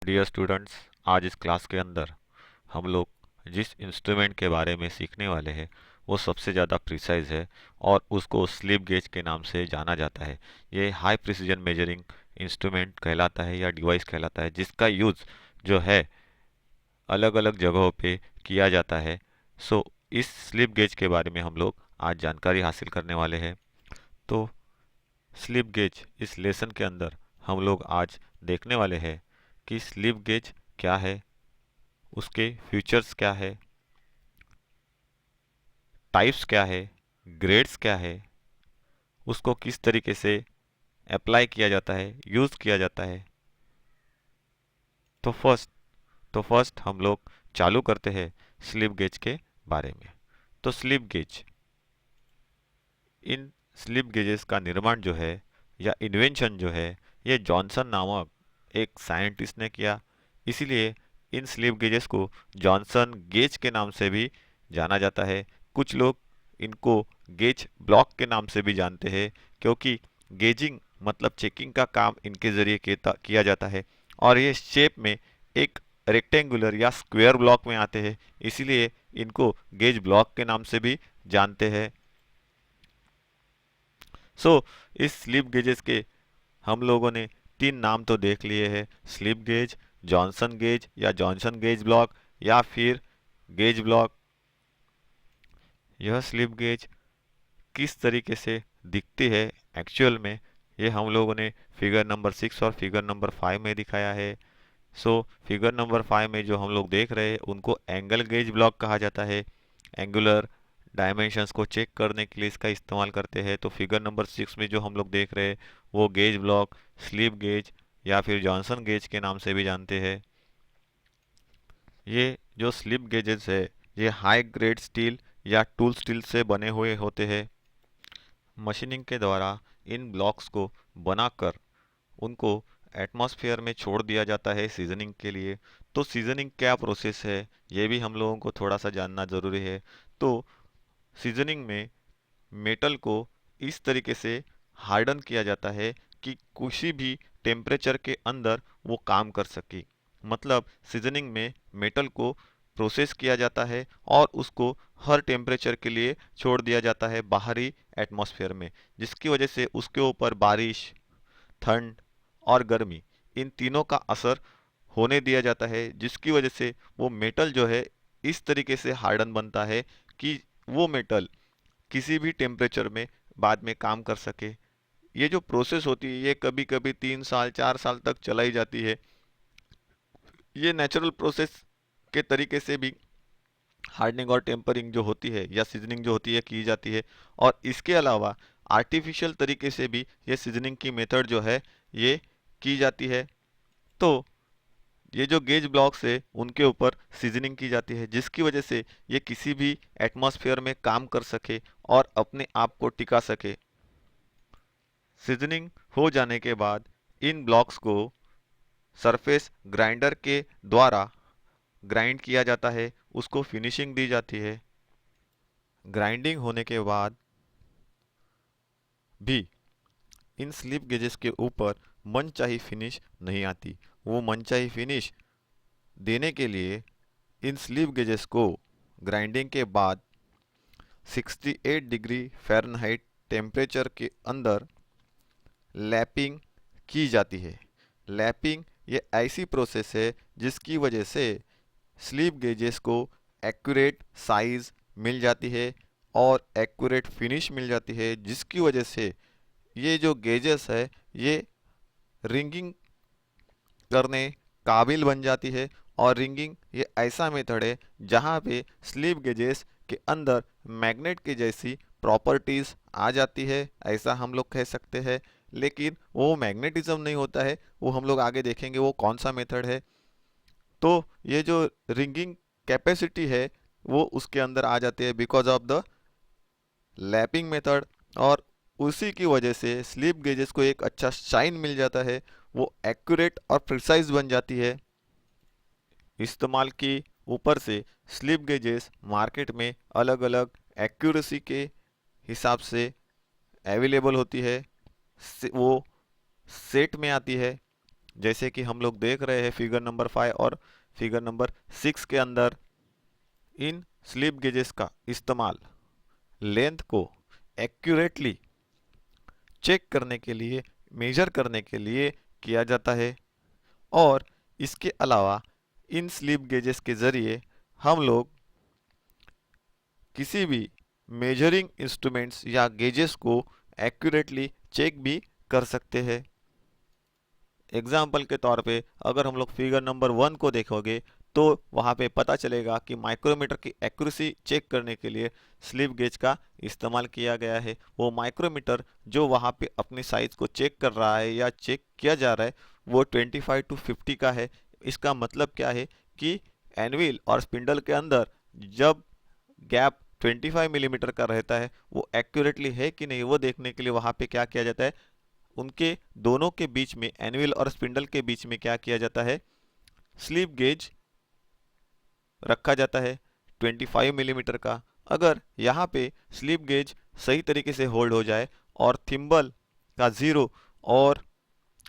Dear students, आज इस class के अंदर हम लोग जिस इंस्ट्रूमेंट के बारे में सीखने वाले हैं वो सबसे ज़्यादा प्रिसाइज है और उसको स्लिप गेज के नाम से जाना जाता है। ये हाई प्रिसीजन मेजरिंग इंस्ट्रूमेंट कहलाता है या डिवाइस कहलाता है, जिसका यूज़ जो है अलग अलग जगहों पे किया जाता है। सो इस स्लिप गेज के बारे में हम लोग आज जानकारी हासिल करने वाले हैं। तो स्लिप गेज इस लेसन के अंदर हम लोग आज देखने वाले हैं कि स्लिप गेज क्या है, उसके फीचर्स क्या है, टाइप्स क्या है, ग्रेड्स क्या है, उसको किस तरीके से अप्लाई किया जाता है, यूज़ किया जाता है। तो फर्स्ट हम लोग चालू करते हैं स्लिप गेज के बारे में। तो स्लिप गेज, इन स्लिप गेजेस का निर्माण जो है या इन्वेंशन जो है, ये जॉनसन नामक एक साइंटिस्ट ने किया। इसीलिए इन स्लिप गेजेस को जॉनसन गेज के नाम से भी जाना जाता है। कुछ लोग इनको गेज ब्लॉक के नाम से भी जानते हैं, क्योंकि गेजिंग मतलब चेकिंग का काम इनके ज़रिए किया जाता है और ये शेप में एक रेक्टेंगुलर या स्क्वायर ब्लॉक में आते हैं, इसीलिए इनको गेज ब्लॉक के नाम से भी जानते हैं। इस स्लिप गेजेस के हम लोगों ने तीन नाम तो देख लिए हैं: स्लिप गेज, जॉनसन गेज या जॉनसन गेज ब्लॉक, या फिर गेज ब्लॉक। यह स्लिप गेज किस तरीके से दिखती है एक्चुअल में, ये हम लोगों ने फिगर नंबर 6 और फिगर नंबर 5 में दिखाया है। फिगर नंबर 5 में जो हम लोग देख रहे हैं उनको एंगल गेज ब्लॉक कहा जाता है। एंगुलर डायमेंशंस को चेक करने के लिए इसका इस्तेमाल करते हैं। तो फिगर नंबर 6 में जो हम लोग देख रहे हैं वो गेज ब्लॉक, स्लिप गेज या फिर जॉनसन गेज के नाम से भी जानते हैं। ये जो स्लिप गेजेस है ये हाई ग्रेड स्टील या टूल स्टील से बने हुए होते हैं। मशीनिंग के द्वारा इन ब्लॉक्स को बनाकर उनको एटमॉस्फेयर में छोड़ दिया जाता है सीजनिंग के लिए। तो सीजनिंग क्या प्रोसेस है ये भी हम लोगों को थोड़ा सा जानना ज़रूरी है। तो सीजनिंग में मेटल को इस तरीके से हार्डन किया जाता है कि किसी भी टेम्परेचर के अंदर वो काम कर सके। मतलब सीजनिंग में मेटल को प्रोसेस किया जाता है और उसको हर टेम्परेचर के लिए छोड़ दिया जाता है बाहरी एटमॉस्फेयर में, जिसकी वजह से उसके ऊपर बारिश, ठंड और गर्मी, इन तीनों का असर होने दिया जाता है, जिसकी वजह से वो मेटल जो है इस तरीके से हार्डन बनता है कि वो मेटल किसी भी टेम्परेचर में बाद में काम कर सके। ये जो प्रोसेस होती है ये कभी कभी 3 साल 4 साल तक चलाई जाती है। ये नेचुरल प्रोसेस के तरीके से भी हार्डनिंग और टेम्परिंग जो होती है या सीजनिंग जो होती है की जाती है, और इसके अलावा आर्टिफिशियल तरीके से भी ये सीजनिंग की मेथड जो है ये की जाती है। तो ये जो गेज ब्लॉक्स है उनके ऊपर सीजनिंग की जाती है, जिसकी वजह से ये किसी भी एटमॉस्फेयर में काम कर सके और अपने आप को टिका सके। सीजनिंग हो जाने के बाद इन ब्लॉक्स को सरफेस ग्राइंडर के द्वारा ग्राइंड किया जाता है, उसको फिनिशिंग दी जाती है। ग्राइंडिंग होने के बाद भी इन स्लिप गेजेस के ऊपर मनचाही फिनिश नहीं आती। वो मनचाही फिनिश देने के लिए इन स्लिप गेजेस को ग्राइंडिंग के बाद 68 डिग्री फ़ारेनहाइट टेम्परेचर के अंदर लैपिंग की जाती है। लैपिंग ये ऐसी प्रोसेस है जिसकी वजह से स्लिप गेजेस को एक्यूरेट साइज मिल जाती है और एक्यूरेट फिनिश मिल जाती है, जिसकी वजह से ये जो गेजेस है ये रिंगिंग करने काबिल बन जाती है। और रिंगिंग ये ऐसा मेथड है जहाँ पे स्लिप गेजेस के अंदर मैग्नेट की जैसी प्रॉपर्टीज़ आ जाती है, ऐसा हम लोग कह सकते हैं। लेकिन वो मैग्नेटिज्म नहीं होता है, वो हम लोग आगे देखेंगे वो कौन सा मेथड है। तो ये जो रिंगिंग कैपेसिटी है वो उसके अंदर आ जाती है because of the lapping method, और उसी की वजह से स्लिप गेजेस को एक अच्छा शाइन मिल जाता है, वो एक्यूरेट और प्रिसाइज बन जाती है। इस्तेमाल की ऊपर से स्लिप गेजेस मार्केट में अलग अलग एक्यूरेसी के हिसाब से अवेलेबल होती है। वो सेट में आती है, जैसे कि हम लोग देख रहे हैं फिगर नंबर 5 और फिगर नंबर 6 के अंदर, इन स्लिप गेजेस का इस्तेमाल लेंथ को एक्यूरेटली चेक करने के लिए, मेजर करने के लिए किया जाता है। और इसके अलावा इन स्लिप गेजेस के ज़रिए हम लोग किसी भी मेजरिंग इंस्ट्रूमेंट्स या गेजेस को एक्यूरेटली चेक भी कर सकते हैं। एग्जाम्पल के तौर पे अगर हम लोग फिगर नंबर 1 को देखोगे तो वहाँ पे पता चलेगा कि माइक्रोमीटर की एक्यूरेसी चेक करने के लिए स्लिप गेज का इस्तेमाल किया गया है। वो माइक्रोमीटर जो वहाँ पे अपनी साइज को चेक कर रहा है या चेक किया जा रहा है वो 25 to 50 का है। इसका मतलब क्या है कि एनविल और स्पिंडल के अंदर जब गैप 25 मिलीमीटर का रहता है वो एक्यूरेटली है कि नहीं वो देखने के लिए वहाँ पे क्या किया जाता है, उनके दोनों के बीच में, एनविल और स्पिंडल के बीच में क्या किया जाता है, स्लिप गेज रखा जाता है 25 मिलीमीटर का। अगर यहाँ पे स्लिप गेज सही तरीके से होल्ड हो जाए और थिम्बल का ज़ीरो और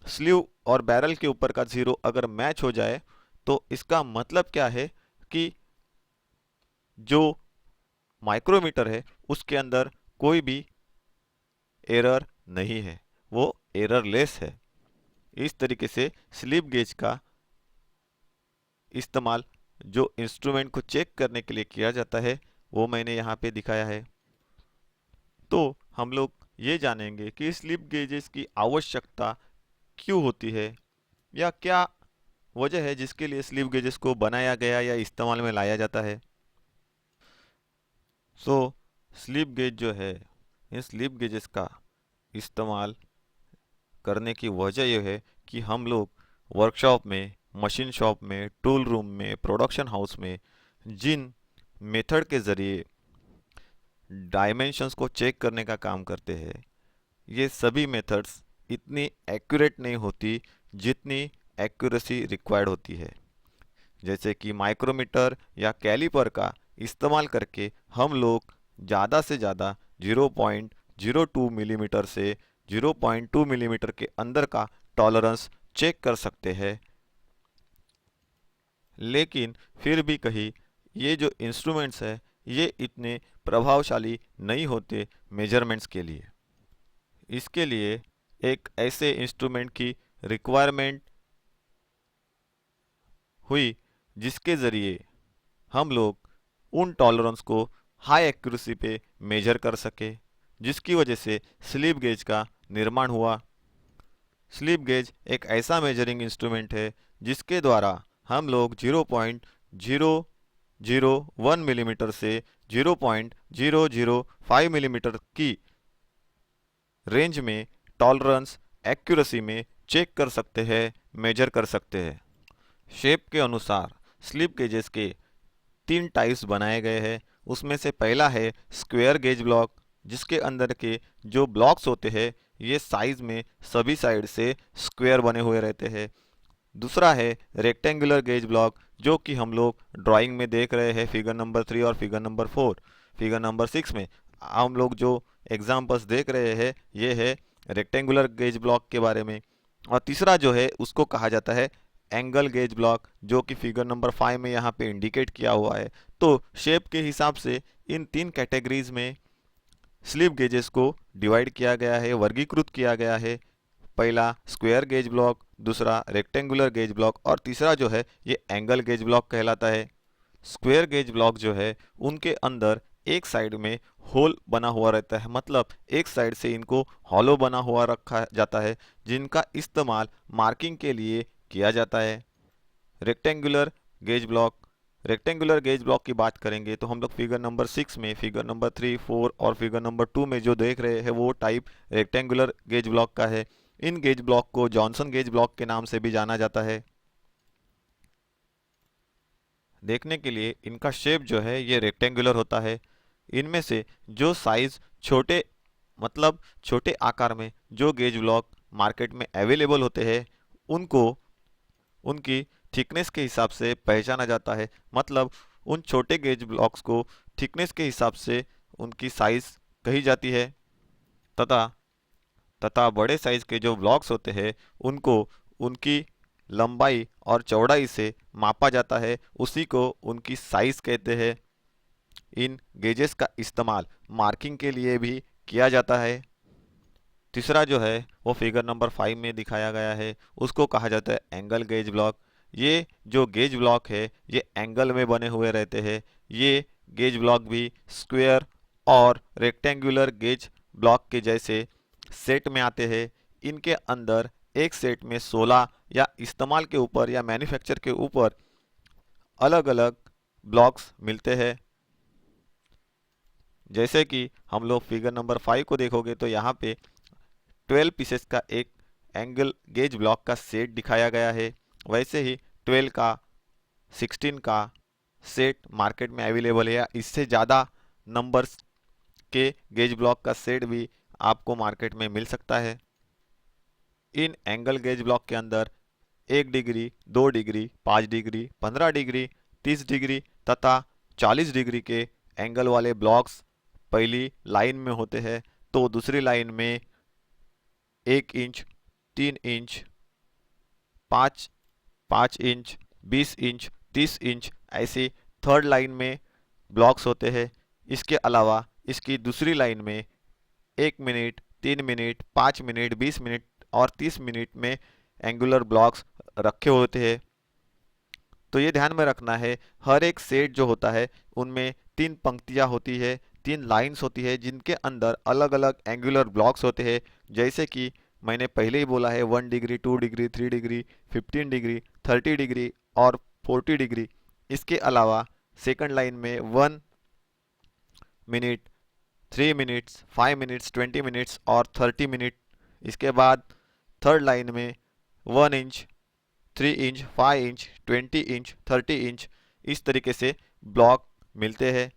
स्लीव और बैरल के ऊपर का ज़ीरो अगर मैच हो जाए तो इसका मतलब क्या है कि जो माइक्रोमीटर है उसके अंदर कोई भी एरर नहीं है, वो एररलेस है। इस तरीके से स्लिप गेज का इस्तेमाल जो इंस्ट्रूमेंट को चेक करने के लिए किया जाता है वो मैंने यहाँ पे दिखाया है। तो हम लोग ये जानेंगे कि स्लिप गेजेस की आवश्यकता क्यों होती है या क्या वजह है जिसके लिए स्लिप गेजेस को बनाया गया या इस्तेमाल में लाया जाता है। सो स्लिप गेज जो है, इन स्लिप गेजेस का इस्तेमाल करने की वजह यह है कि हम लोग वर्कशॉप में, मशीन शॉप में, टूल रूम में, प्रोडक्शन हाउस में जिन मेथड के ज़रिए डायमेंशंस को चेक करने का काम करते हैं, ये सभी मेथड्स इतनी एक्यूरेट नहीं होती जितनी एक्यूरेसी रिक्वायर्ड होती है। जैसे कि माइक्रोमीटर या कैलिपर का इस्तेमाल करके हम लोग ज़्यादा से ज़्यादा 0.02 मिलीमीटर से 0.2 मिलीमीटर के अंदर का टॉलरेंस चेक कर सकते हैं। लेकिन फिर भी कहीं ये जो इंस्ट्रूमेंट्स है ये इतने प्रभावशाली नहीं होते मेजरमेंट्स के लिए। इसके लिए एक ऐसे इंस्ट्रूमेंट की रिक्वायरमेंट हुई जिसके ज़रिए हम लोग उन टॉलरेंस को हाई एक्यूरेसी पे मेजर कर सके, जिसकी वजह से स्लिप गेज का निर्माण हुआ। स्लिप गेज एक ऐसा मेजरिंग इंस्ट्रूमेंट है जिसके द्वारा हम लोग 0.001 मिलीमीटर से 0.005 मिलीमीटर की रेंज में टॉलरेंस एक्यूरेसी में चेक कर सकते हैं, मेजर कर सकते हैं। शेप के अनुसार स्लिप गेजेस के 3 टाइप्स बनाए गए हैं। उसमें से पहला है स्क्वायर गेज ब्लॉक, जिसके अंदर के जो ब्लॉक्स होते हैं ये साइज में सभी साइड से स्क्वायर बने हुए रहते हैं। दूसरा है रेक्टेंगुलर गेज ब्लॉक, जो कि हम लोग ड्राइंग में देख रहे हैं फिगर नंबर 3 और फिगर नंबर 4। फिगर नंबर 6 में हम लोग जो एग्जाम्पल्स देख रहे हैं ये है रेक्टेंगुलर गेज ब्लॉक के बारे में। और तीसरा जो है उसको कहा जाता है एंगल गेज ब्लॉक, जो कि फिगर नंबर 5 में यहाँ पे इंडिकेट किया हुआ है। तो शेप के हिसाब से इन 3 कैटेगरीज में स्लिप गेजेस को डिवाइड किया गया है, वर्गीकृत किया गया है। पहला स्क्वायर गेज ब्लॉक, दूसरा रेक्टेंगुलर गेज ब्लॉक और तीसरा जो है ये एंगल गेज ब्लॉक कहलाता है। स्क्वायर गेज ब्लॉक जो है उनके अंदर एक साइड में होल बना हुआ रहता है, मतलब एक साइड से इनको हॉलो बना हुआ रखा जाता है जिनका इस्तेमाल मार्किंग के लिए किया जाता है। Rectangular gauge block, rectangular gauge block की बात करेंगे तो हम लोग फिगर नंबर 6 में, फिगर नंबर 3, 4 और फिगर नंबर 2 में जो देख रहे हैं वो टाइप रेक्टेंगुलर गेज ब्लॉक का है। इन गेज ब्लॉक को जॉनसन गेज ब्लॉक के नाम से भी जाना जाता है। देखने के लिए इनका शेप जो है ये रेक्टेंगुलर होता है। इनमें से जो साइज छोटे, मतलब छोटे आकार में जो गेज ब्लॉक मार्केट में अवेलेबल होते हैं उनको उनकी थिकनेस के हिसाब से पहचाना जाता है। मतलब उन छोटे गेज ब्लॉक्स को थिकनेस के हिसाब से उनकी साइज कही जाती है, तथा तथा बड़े साइज के जो ब्लॉक्स होते हैं उनको उनकी लंबाई और चौड़ाई से मापा जाता है, उसी को उनकी साइज कहते हैं। इन गेजेस का इस्तेमाल मार्किंग के लिए भी किया जाता है। तीसरा जो है वो फिगर नंबर 5 में दिखाया गया है, उसको कहा जाता है एंगल गेज ब्लॉक। ये जो गेज ब्लॉक है ये एंगल में बने हुए रहते हैं। ये गेज ब्लॉक भी स्क्वायर और रेक्टेंगुलर गेज ब्लॉक के जैसे सेट में आते हैं। इनके अंदर एक सेट में 16 या इस्तेमाल के ऊपर या मैन्युफैक्चर के ऊपर अलग अलग ब्लॉक्स मिलते हैं। जैसे कि हम लोग फिगर नंबर 5 को देखोगे तो यहाँ पे 12 पीसेस का एक एंगल गेज ब्लॉक का सेट दिखाया गया है। वैसे ही 12 का 16 का सेट मार्केट में अवेलेबल है, या इससे ज़्यादा नंबर्स के गेज ब्लॉक का सेट भी आपको मार्केट में मिल सकता है। इन एंगल गेज ब्लॉक के अंदर 1 degree, 2 degree, 5 degree, 15 degree, 30 degree तथा 40 डिग्री के एंगल वाले ब्लॉक्स पहली लाइन में होते हैं, तो दूसरी लाइन में 1 inch, 3 inch, 5 inch, 20 inch, 30 inch ऐसे थर्ड लाइन में ब्लॉक्स होते हैं। इसके अलावा इसकी दूसरी लाइन में 1 मिनट, 3 मिनट, 5 मिनट, 20 मिनट और 30 मिनट में एंगुलर ब्लॉक्स रखे होते हैं। तो ये ध्यान में रखना है, हर एक सेट जो होता है उनमें 3 पंक्तियां होती है, 3 लाइंस होती है, जिनके अंदर अलग अलग एंगुलर ब्लॉक्स होते हैं। जैसे कि मैंने पहले ही बोला है 1 degree, 2 degree, 3 degree, 15 degree, 30 degree और 40 डिग्री। इसके अलावा सेकंड लाइन में 1 मिनट, 3 मिनट्स, 5 मिनट्स, 20 मिनट्स और 30 मिनट। इसके बाद थर्ड लाइन में 1 inch, 3 inch, 5 inch, 20 inch, 30 inch इस तरीके से ब्लॉक मिलते हैं।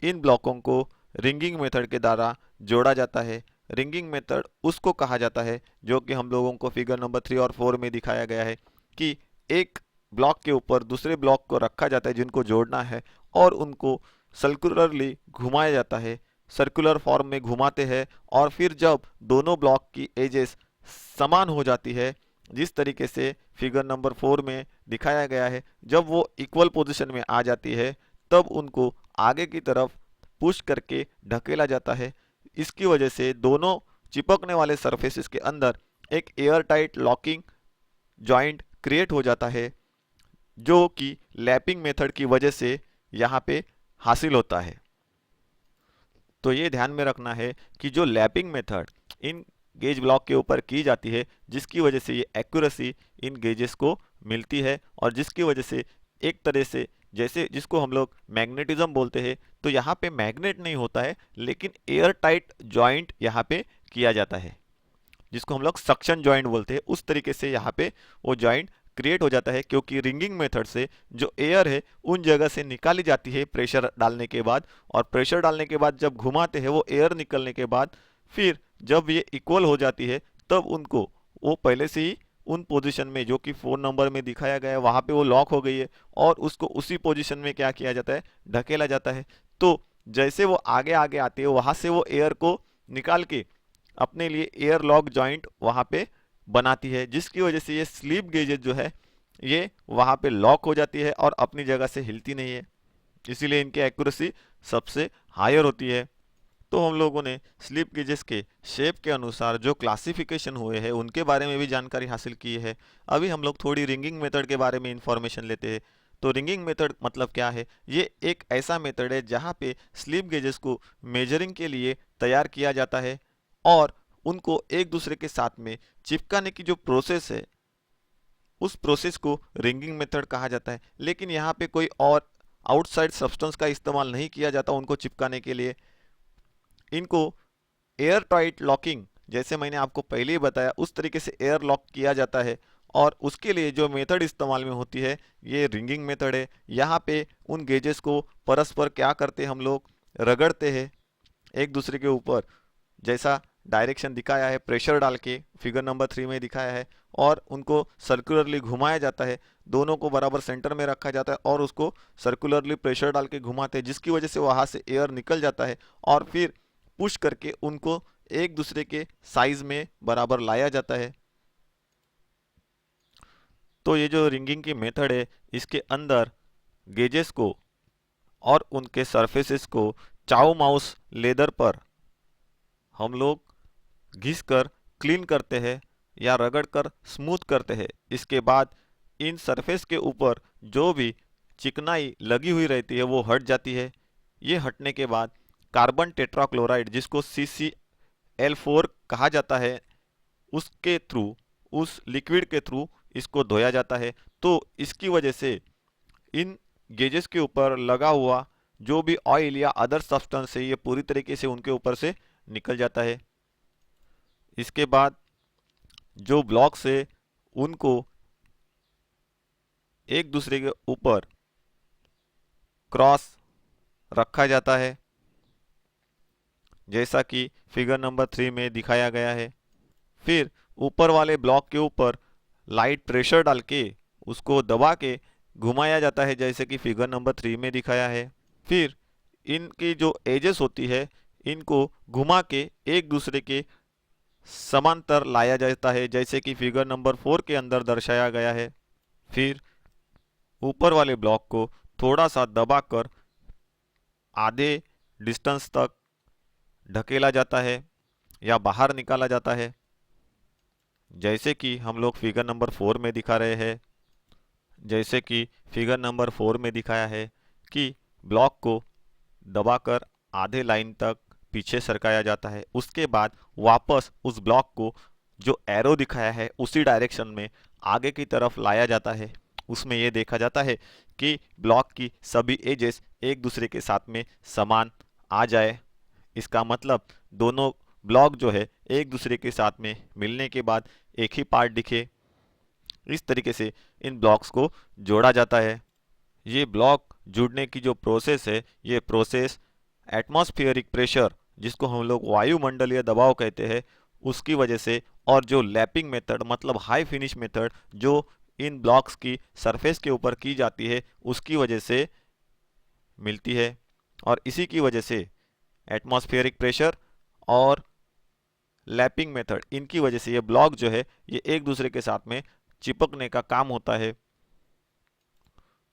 इन ब्लॉकों को रिंगिंग मेथड के द्वारा जोड़ा जाता है। रिंगिंग मेथड उसको कहा जाता है जो कि हम लोगों को फिगर नंबर 3 और 4 में दिखाया गया है कि एक ब्लॉक के ऊपर दूसरे ब्लॉक को रखा जाता है जिनको जोड़ना है, और उनको सर्कुलरली घुमाया जाता है। सर्कुलर फॉर्म में घुमाते हैं और फिर जब दोनों ब्लॉक की एजेस समान हो जाती है, जिस तरीके से फिगर नंबर 4 में दिखाया गया है, जब वो इक्वल पोजीशन में आ जाती है तब उनको आगे की तरफ पुश करके ढकेला जाता है। इसकी वजह से दोनों चिपकने वाले सरफेसेस के अंदर एक air tight locking joint create हो जाता है, जो कि लैपिंग मेथड की वजह से यहाँ पे हासिल होता है। तो ये ध्यान में रखना है कि जो lapping method in gauge block के ऊपर की जाती है, जिसकी वजह से ये एक्यूरेसी इन गेजेस को मिलती है, और जिसकी वजह से एक तरह से जैसे जिसको हम लोग मैग्नेटिज्म बोलते हैं, तो यहाँ पे मैग्नेट नहीं होता है लेकिन एयर टाइट जॉइंट यहाँ पे किया जाता है, जिसको हम लोग सक्शन जॉइंट बोलते हैं। उस तरीके से यहाँ पे वो जॉइंट क्रिएट हो जाता है, क्योंकि रिंगिंग मेथड से जो एयर है उन जगह से निकाली जाती है प्रेशर डालने के बाद, और प्रेशर डालने के बाद जब घुमाते हैं वो एयर निकलने के बाद फिर जब ये इक्वल हो जाती है तब उनको वो पहले से ही उन पोजीशन में जो कि 4 नंबर में दिखाया गया है वहाँ पे वो लॉक हो गई है, और उसको उसी पोजीशन में क्या किया जाता है, ढकेला जाता है। तो जैसे वो आगे आगे आती है वहाँ से वो एयर को निकाल के अपने लिए एयर लॉक जॉइंट वहाँ पे बनाती है, जिसकी वजह से ये स्लीप गेजेस जो है ये वहाँ पे लॉक हो जाती है और अपनी जगह से हिलती नहीं है। इसीलिए इनकी एक्यूरेसी सबसे हायर होती है। तो हम लोगों ने स्लीप गेजेस के शेप के अनुसार जो क्लासिफिकेशन हुए हैं उनके बारे में भी जानकारी हासिल की है। अभी हम लोग थोड़ी रिंगिंग मेथड के बारे में इंफॉर्मेशन लेते हैं। तो रिंगिंग मेथड मतलब क्या है? ये एक ऐसा मेथड है जहाँ पे स्लीप गेजेस को मेजरिंग के लिए तैयार किया जाता है, और उनको एक दूसरे के साथ में चिपकाने की जो प्रोसेस है उस प्रोसेस को रिंगिंग मेथड कहा जाता है। लेकिन यहाँ पे कोई और आउटसाइड सब्सटेंस का इस्तेमाल नहीं किया जाता उनको चिपकाने के लिए। इनको एयर टाइट लॉकिंग, जैसे मैंने आपको पहले ही बताया उस तरीके से एयर लॉक किया जाता है, और उसके लिए जो मेथड इस्तेमाल में होती है ये रिंगिंग मेथड है। यहाँ पे उन गेजेस को परस्पर क्या करते हैं, हम लोग रगड़ते हैं एक दूसरे के ऊपर, जैसा डायरेक्शन दिखाया है प्रेशर डाल के फिगर नंबर 3 में दिखाया है, और उनको सर्कुलरली घुमाया जाता है। दोनों को बराबर सेंटर में रखा जाता है और उसको सर्कुलरली प्रेशर डाल के घुमाते हैं, जिसकी वजह से वहाँ से एयर निकल जाता है, और फिर पुश करके उनको एक दूसरे के साइज में बराबर लाया जाता है। तो ये जो रिंगिंग की मेथड है, इसके अंदर गेजेस को और उनके सरफेसेस को चाउ माउस लेदर पर हम लोग घिस कर क्लीन करते हैं या रगड़ कर स्मूथ करते हैं। इसके बाद इन सरफेस के ऊपर जो भी चिकनाई लगी हुई रहती है वो हट जाती है। ये हटने के बाद कार्बन टेट्राक्लोराइड, जिसको CCl4 कहा जाता है, उसके थ्रू, उस लिक्विड के थ्रू इसको धोया जाता है। तो इसकी वजह से इन गेजेस के ऊपर लगा हुआ जो भी ऑयल या अदर सब्सटेंस है, ये पूरी तरीके से उनके ऊपर से निकल जाता है। इसके बाद जो ब्लॉक्स है उनको एक दूसरे के ऊपर क्रॉस रखा जाता है, जैसा कि फिगर नंबर 3 में दिखाया गया है। फिर ऊपर वाले ब्लॉक के ऊपर लाइट प्रेशर डाल के उसको दबा के घुमाया जाता है, जैसे कि फिगर नंबर 3 में दिखाया है। फिर इनकी जो एजेस होती है, इनको घुमा के एक दूसरे के समांतर लाया जाता है, जैसे कि फिगर नंबर 4 के अंदर दर्शाया गया है। फिर ऊपर वाले ब्लॉक को थोड़ा सा दबाकर आधे डिस्टेंस तक ढकेला जाता है या बाहर निकाला जाता है, जैसे कि हम लोग फिगर नंबर 4 में दिखा रहे हैं। जैसे कि फिगर नंबर 4 में दिखाया है कि ब्लॉक को दबाकर आधे लाइन तक पीछे सरकाया जाता है। उसके बाद वापस उस ब्लॉक को जो एरो दिखाया है उसी डायरेक्शन में आगे की तरफ लाया जाता है। उसमें यह देखा जाता है कि ब्लॉक की सभी एजेस एक दूसरे के साथ में समान आ जाए। इसका मतलब दोनों ब्लॉक जो है एक दूसरे के साथ में मिलने के बाद एक ही पार्ट दिखे। इस तरीके से इन ब्लॉक्स को जोड़ा जाता है। ये ब्लॉक जुड़ने की जो प्रोसेस है, ये प्रोसेस एटमॉस्फेरिक प्रेशर, जिसको हम लोग वायुमंडलीय दबाव कहते हैं, उसकी वजह से, और जो लैपिंग मेथड मतलब हाई फिनिश मेथड जो इन ब्लॉक्स की सरफेस के ऊपर की जाती है, उसकी वजह से मिलती है। और इसी की वजह से एटमॉस्फेरिक प्रेशर और लैपिंग मेथड, इनकी वजह से ये ब्लॉक जो है ये एक दूसरे के साथ में चिपकने का काम होता है।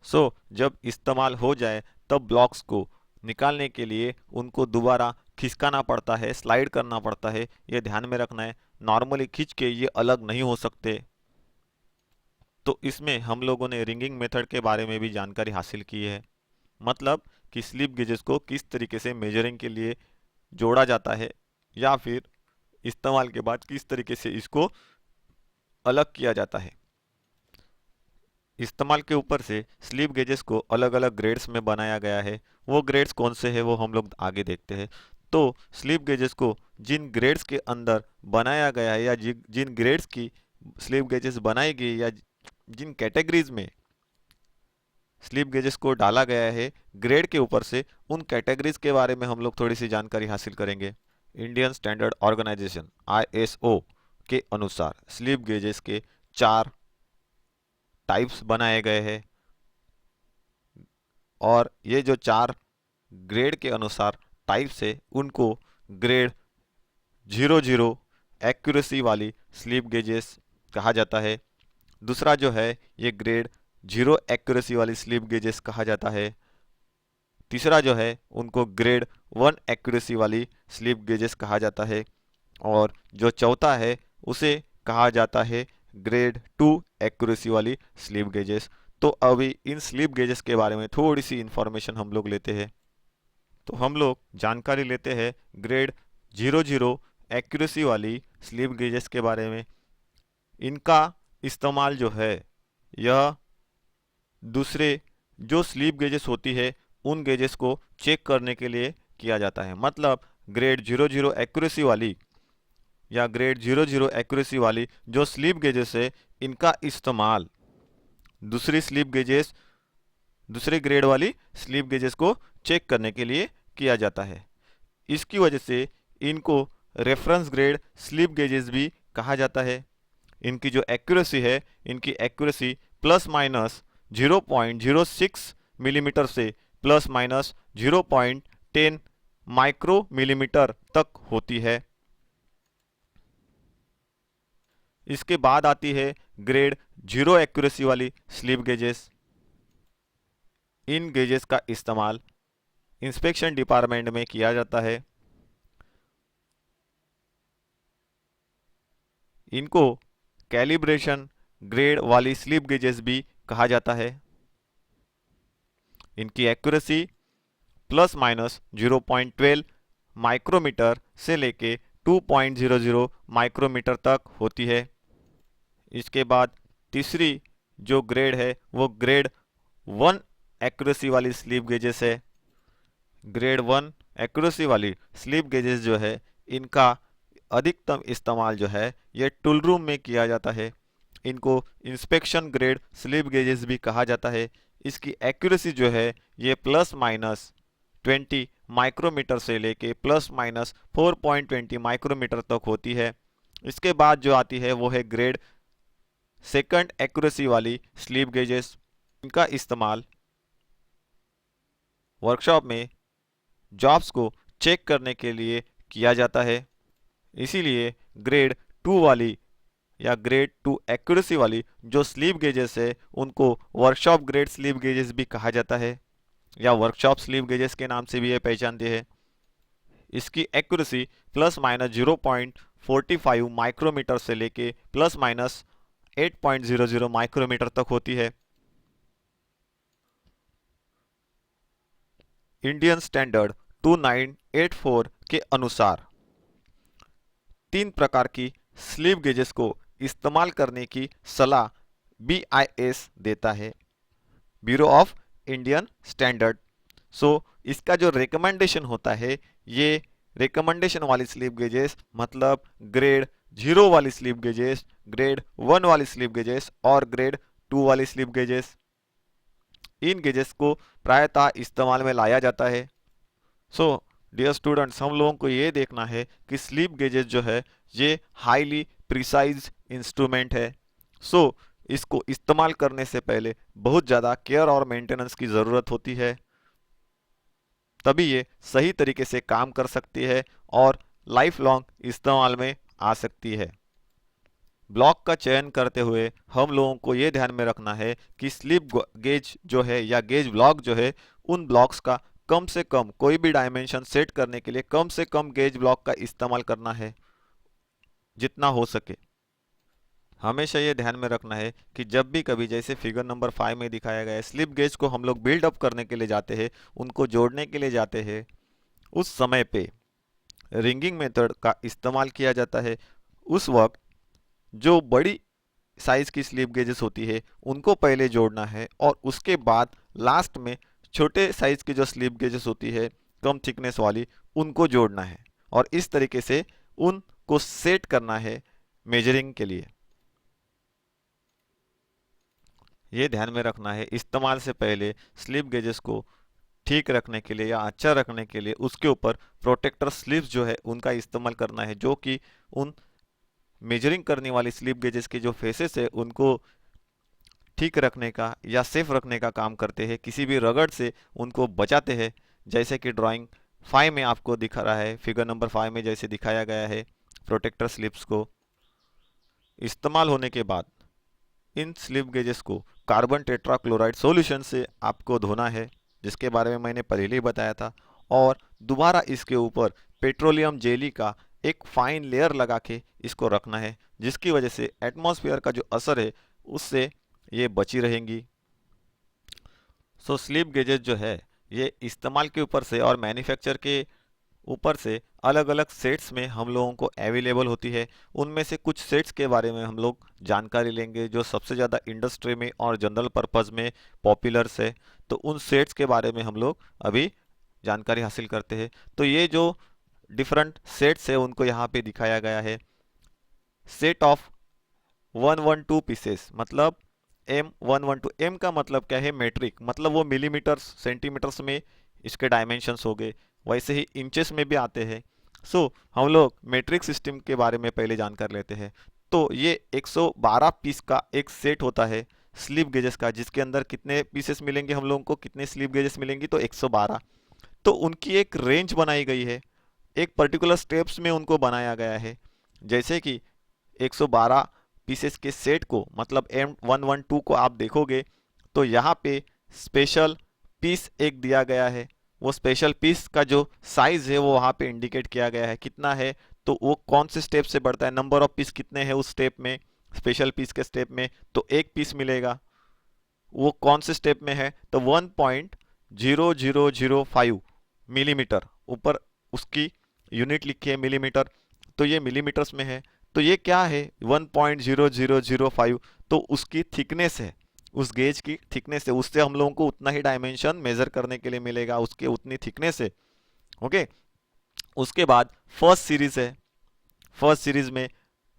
जब इस्तेमाल हो जाए तब ब्लॉक्स को निकालने के लिए उनको दोबारा खिसकाना पड़ता है, स्लाइड करना पड़ता है। ये ध्यान में रखना है, नॉर्मली खींच के ये अलग नहीं हो सकते। तो इसमें हम लोगों ने रिंगिंग मेथड के बारे में भी जानकारी हासिल की है, मतलब कि स्लिप गेजेस को किस तरीके से मेजरिंग के लिए जोड़ा जाता है या फिर इस्तेमाल के बाद किस तरीके से इसको अलग किया जाता है। इस्तेमाल के ऊपर से स्लिप गेजेस को अलग अलग ग्रेड्स में बनाया गया है। वो ग्रेड्स कौन से हैं वो हम लोग आगे देखते हैं। तो स्लिप गेजेस को जिन ग्रेड्स के अंदर बनाया गया है या जिन ग्रेड्स की स्लिप गेजेस बनाई गई या जिन कैटेगरीज में स्लिप गेजेस को डाला गया है ग्रेड के ऊपर से, उन कैटेगरीज के बारे में हम लोग थोड़ी सी जानकारी हासिल करेंगे। इंडियन स्टैंडर्ड ऑर्गेनाइजेशन ISO के अनुसार स्लिप गेजेस के 4 टाइप्स बनाए गए हैं और ये जो 4 ग्रेड के अनुसार टाइप्स है उनको ग्रेड 00 एक्यूरेसी वाली स्लिप गेजेस कहा जाता है। दूसरा जो है ये ग्रेड 0 एक्यूरेसी वाली स्लिप गेजेस कहा जाता है। तीसरा जो है उनको ग्रेड 1 एक्यूरेसी वाली स्लिप गेजेस कहा जाता है और जो चौथा है उसे कहा जाता है ग्रेड 2 एक्यूरेसी वाली स्लिप गेजेस। तो अभी इन स्लिप गेजेस के बारे में थोड़ी सी इंफॉर्मेशन हम लोग लेते हैं। तो हम लोग जानकारी लेते हैं ग्रेड 00 एक्यूरेसी वाली स्लिप गेजेस के बारे में। इनका इस्तेमाल जो है यह दूसरे जो स्लिप गेजेस होती है उन गेजेस को चेक करने के लिए किया जाता है। मतलब ग्रेड 00 एक्यूरेसी वाली या ग्रेड 00 एक्यूरेसी वाली जो स्लिप गेजेस है, इनका इस्तेमाल दूसरे ग्रेड वाली स्लिप गेजेस को चेक करने के लिए किया जाता है। इसकी वजह से इनको रेफरेंस ग्रेड स्लिप गेजेस भी कहा जाता है। इनकी जो एक्यूरेसी है, इनकी एक्यूरेसी प्लस माइनस 0.06 मिलीमीटर से प्लस माइनस 0.10 माइक्रो मिलीमीटर तक होती है। इसके बाद आती है ग्रेड 0 एक्यूरेसी वाली स्लिप गेजेस। इन गेजेस का इस्तेमाल इंस्पेक्शन डिपार्टमेंट में किया जाता है। इनको कैलिब्रेशन ग्रेड वाली स्लिप गेजेस भी कहा जाता है। इनकी एक्यूरेसी प्लस माइनस 0.12 माइक्रोमीटर से लेके 2.00 माइक्रोमीटर तक होती है। इसके बाद तीसरी जो ग्रेड है वो ग्रेड 1 एक्यूरेसी वाली स्लिप गेजेस है। ग्रेड 1 एक्यूरेसी वाली स्लिप गेजेस जो है इनका अधिकतम इस्तेमाल जो है ये टूल रूम में किया जाता है। इनको इंस्पेक्शन ग्रेड स्लिप गेजेस भी कहा जाता है। इसकी एक्यूरेसी जो है ये प्लस माइनस 20 माइक्रोमीटर से लेके प्लस माइनस 4.20 माइक्रोमीटर तक होती है। इसके बाद जो आती है वो है ग्रेड सेकंड एक्यूरेसी वाली स्लिप गेजेस। इनका इस्तेमाल वर्कशॉप में जॉब्स को चेक करने के लिए किया जाता है। इसीलिए ग्रेड 2 वाली या ग्रेड 2 एक्यूरेसी वाली जो स्लिप गेजेस है उनको वर्कशॉप ग्रेड स्लिप गेजेस भी कहा जाता है या वर्कशॉप स्लिप गेजेस के नाम से भी ये पहचानते हैं। इसकी एक्यूरेसी प्लस माइनस 0.45 माइक्रोमीटर से लेके प्लस माइनस 8.00 माइक्रोमीटर तक होती है। इंडियन स्टैंडर्ड 2984 के अनुसार 3 प्रकार की स्लिप गेजेस को इस्तेमाल करने की सलाह BIS देता है, ब्यूरो ऑफ इंडियन स्टैंडर्ड। सो इसका जो रिकमेंडेशन होता है ये रिकमेंडेशन वाली स्लिप गेजेस मतलब ग्रेड 0 वाली स्लिप गेजेस, ग्रेड 1 वाली स्लिप गेजेस और ग्रेड 2 वाली स्लिप गेजेस, इन गेजेस को प्रायतः इस्तेमाल में लाया जाता है। सो डियर स्टूडेंट्स, हम लोगों को ये देखना है कि स्लिप गेजेस जो है ये हाईली प्रिसाइज इंस्ट्रूमेंट है। सो इसको इस्तेमाल करने से पहले बहुत ज़्यादा केयर और मेंटेनेंस की ज़रूरत होती है, तभी ये सही तरीके से काम कर सकती है और लाइफ लॉन्ग इस्तेमाल में आ सकती है। ब्लॉक का चयन करते हुए हम लोगों को ये ध्यान में रखना है कि स्लिप गेज जो है या गेज ब्लॉक जो है उन ब्लॉक्स का कम से कम कोई भी डायमेंशन सेट करने के लिए कम से कम गेज ब्लॉक का इस्तेमाल करना है जितना हो सके। हमेशा ये ध्यान में रखना है कि जब भी कभी जैसे फिगर नंबर 5 में दिखाया गया है स्लिप गेज को हम लोग बिल्ड अप करने के लिए जाते हैं, उनको जोड़ने के लिए जाते हैं, उस समय पे रिंगिंग मेथड का इस्तेमाल किया जाता है। उस वक्त जो बड़ी साइज की स्लिप गेजेस होती है उनको पहले जोड़ना है और उसके बाद लास्ट में छोटे साइज की जो स्लिप गेजेस होती है कम थिकनेस वाली उनको जोड़ना है और इस तरीके से उनको सेट करना है मेजरिंग के लिए। ये ध्यान में रखना है इस्तेमाल से पहले स्लिप गेजेस को ठीक रखने के लिए या अच्छा रखने के लिए उसके ऊपर प्रोटेक्टर स्लिप्स जो है उनका इस्तेमाल करना है, जो कि उन मेजरिंग करने वाली स्लिप गेजेस के जो फेसेस है उनको ठीक रखने का या सेफ रखने का काम करते हैं, किसी भी रगड़ से उनको बचाते हैं। जैसे कि ड्राइंग 5 में आपको दिखा रहा है, फिगर नंबर 5 में जैसे दिखाया गया है, प्रोटेक्टर स्लिप्स को इस्तेमाल होने के बाद इन स्लिप गेजेस को कार्बन टेट्राक्लोराइड सॉल्यूशन से आपको धोना है, जिसके बारे में मैंने पहले ही बताया था, और दोबारा इसके ऊपर पेट्रोलियम जेली का एक फाइन लेयर लगा के इसको रखना है, जिसकी वजह से एटमॉस्फेयर का जो असर है उससे ये बची रहेंगी। सो स्लिप गेजेस जो है ये इस्तेमाल के ऊपर से और मैन्युफैक्चर के ऊपर से अलग अलग सेट्स में हम लोगों को अवेलेबल होती है। उनमें से कुछ सेट्स के बारे में हम लोग जानकारी लेंगे जो सबसे ज़्यादा इंडस्ट्री में और जनरल पर्पज़ में पॉपुलर्स है, तो उन सेट्स के बारे में हम लोग अभी जानकारी हासिल करते हैं। तो ये जो डिफरेंट सेट्स है उनको यहाँ पे दिखाया गया है। सेट ऑफ 112 पीसेस मतलब M112, M का मतलब क्या है मेट्रिक, मतलब वो मिलीमीटर सेंटीमीटर्स में इसके डायमेंशंस हो गए, वैसे ही इंचेस में भी आते हैं। सो हम लोग मेट्रिक सिस्टम के बारे में पहले जानकर लेते हैं। तो ये 112 पीस का एक सेट होता है स्लिप गेजेस का, जिसके अंदर कितने पीसेस मिलेंगे हम लोगों को, कितने स्लिप गेजेस मिलेंगी, तो 112। तो उनकी एक रेंज बनाई गई है, एक पर्टिकुलर स्टेप्स में उनको बनाया गया है। जैसे कि 112 पीसेस के सेट को मतलब M112 को आप देखोगे तो यहाँ पे स्पेशल पीस एक दिया गया है। वो स्पेशल पीस का जो साइज है वो वहाँ पे इंडिकेट किया गया है कितना है, तो वो कौन से स्टेप से बढ़ता है, नंबर ऑफ पीस कितने हैं उस स्टेप में, स्पेशल पीस के स्टेप में, तो एक पीस मिलेगा। वो कौन से स्टेप में है, तो 1.0005 मिलीमीटर, ऊपर उसकी यूनिट लिखी है मिलीमीटर, तो ये मिलीमीटर्स में है। तो ये क्या है 1.0005, तो उसकी थिकनेस है, उस गेज की थिकनेस है, उससे हम लोगों को उतना ही डायमेंशन मेजर करने के लिए मिलेगा, उसके उतनी थिकनेस है। ओके, उसके बाद फर्स्ट सीरीज है, फर्स्ट सीरीज में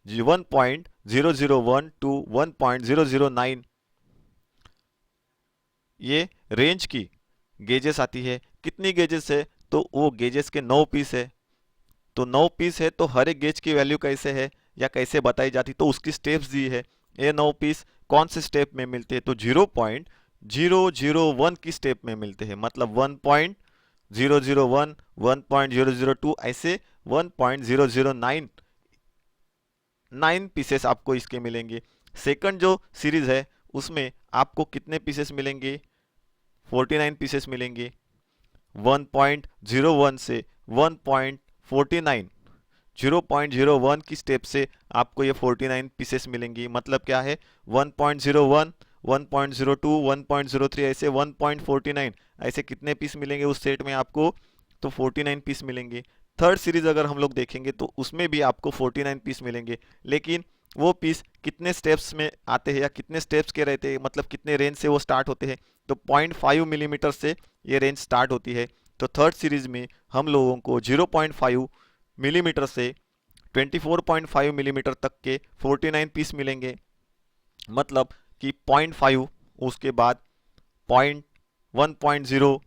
1.001 टू 1.009 ये रेंज की गेजेस आती है। कितनी गेजेस है, तो वो गेजेस के 9 पीस है। तो 9 पीस है तो हर एक गेज की वैल्यू कैसे है या कैसे बताई जाती, तो उसकी स्टेप्स दी है। ये 9 पीस कौन से स्टेप में मिलते हैं, तो 0.001 की स्टेप में मिलते हैं, मतलब 1.001, 1.002 ऐसे 1.009 9 पीसेस आपको इसके मिलेंगे। सेकंड जो सीरीज है उसमें आपको कितने पीसेस मिलेंगे, 49 पीसेस मिलेंगे। 1.01 से 1.49, 0.01 की स्टेप से आपको ये 49 पीसेस मिलेंगी, मतलब क्या है 1.01, 1.02, 1.03 ऐसे 1.49 ऐसे कितने पीस मिलेंगे उस सेट में आपको, तो 49 पीस मिलेंगे। थर्ड सीरीज अगर हम लोग देखेंगे तो उसमें भी आपको 49 पीस मिलेंगे, लेकिन वो पीस कितने स्टेप्स में आते हैं या कितने स्टेप्स के रहते हैं, मतलब कितने रेंज से वो स्टार्ट होते हैं, तो 0.5 मिलीमीटर से ये रेंज स्टार्ट होती है। तो थर्ड सीरीज में हम लोगों को 0.5 मिलीमीटर से 24.5 मिलीमीटर तक के 49 पीस मिलेंगे, मतलब कि 0.5, उसके बाद 1.0,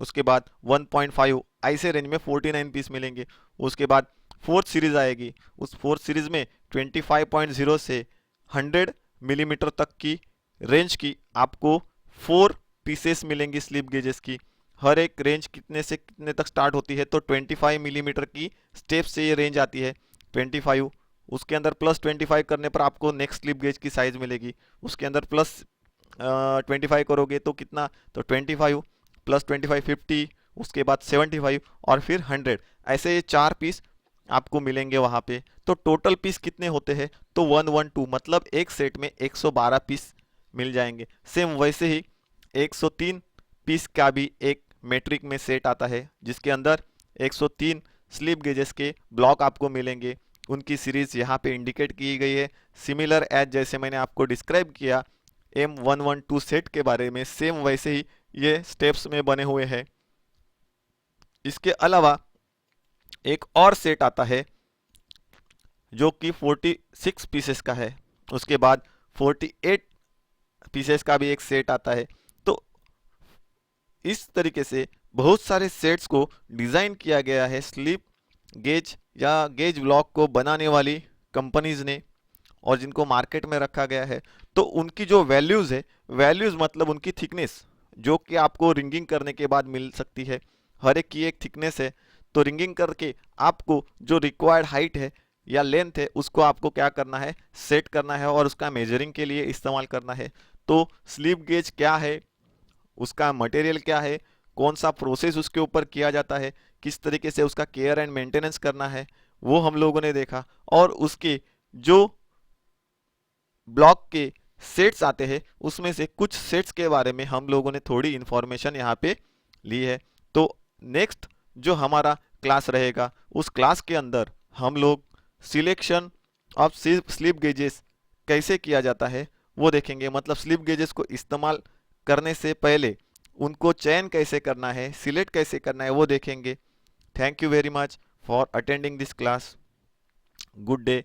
उसके बाद 1.5 ऐसे रेंज में 49 पीस मिलेंगे। उसके बाद फोर्थ सीरीज आएगी, उस फोर्थ सीरीज में 25.0 से 100 मिलीमीटर तक की रेंज की आपको 4 पीसेस मिलेंगी स्लिप गेजेस की। हर एक रेंज कितने से कितने तक स्टार्ट होती है, तो 25 मिलीमीटर की स्टेप से ये रेंज आती है 25, उसके अंदर प्लस 25 करने पर आपको नेक्स्ट स्लिप गेज की साइज मिलेगी, उसके अंदर प्लस 25 करोगे तो कितना, तो 25 प्लस 25 50, उसके बाद 75 और फिर 100, ऐसे ये 4 पीस आपको मिलेंगे वहाँ पे। तो टोटल पीस कितने होते हैं, तो 112, मतलब एक सेट में 112 पीस मिल जाएंगे। सेम वैसे ही 103 पीस का भी एक मेट्रिक में सेट आता है, जिसके अंदर 103 स्लिप गेजेस के ब्लॉक आपको मिलेंगे। उनकी सीरीज यहाँ पे इंडिकेट की गई है, सिमिलर एज जैसे मैंने आपको डिस्क्राइब किया M112 सेट के बारे में, सेम वैसे ही ये स्टेप्स में बने हुए हैं। इसके अलावा एक और सेट आता है जो कि 46 पीसेस का है, उसके बाद 48 पीसेस का भी एक सेट आता है। तो इस तरीके से बहुत सारे सेट्स को डिज़ाइन किया गया है स्लिप गेज या गेज ब्लॉक को बनाने वाली कंपनीज ने, और जिनको मार्केट में रखा गया है। तो उनकी जो वैल्यूज़ है, वैल्यूज़ मतलब उनकी थिकनेस, जो कि आपको रिंगिंग करने के बाद मिल सकती है। हर एक की एक थिकनेस है, तो रिंगिंग करके आपको जो रिक्वायर्ड हाइट है या लेंथ है उसको आपको क्या करना है, सेट करना है और उसका मेजरिंग के लिए इस्तेमाल करना है। तो स्लिप गेज क्या है, उसका मटेरियल क्या है, कौन सा प्रोसेस उसके ऊपर किया जाता है, किस तरीके से उसका केयर एंड मेंटेनेंस करना है, वो हम लोगों ने देखा। और उसके जो ब्लॉक के सेट्स आते हैं उसमें से कुछ सेट्स के बारे में हम लोगों ने थोड़ी इंफॉर्मेशन यहाँ पे ली है। तो नेक्स्ट जो हमारा क्लास रहेगा, उस क्लास के अंदर हम लोग सिलेक्शन ऑफ स्लिप गेजेस कैसे किया जाता है वो देखेंगे, मतलब स्लिप गेजेस को इस्तेमाल करने से पहले उनको चयन कैसे करना है, सिलेक्ट कैसे करना है, वो देखेंगे। Thank you very much for attending this class. Good day.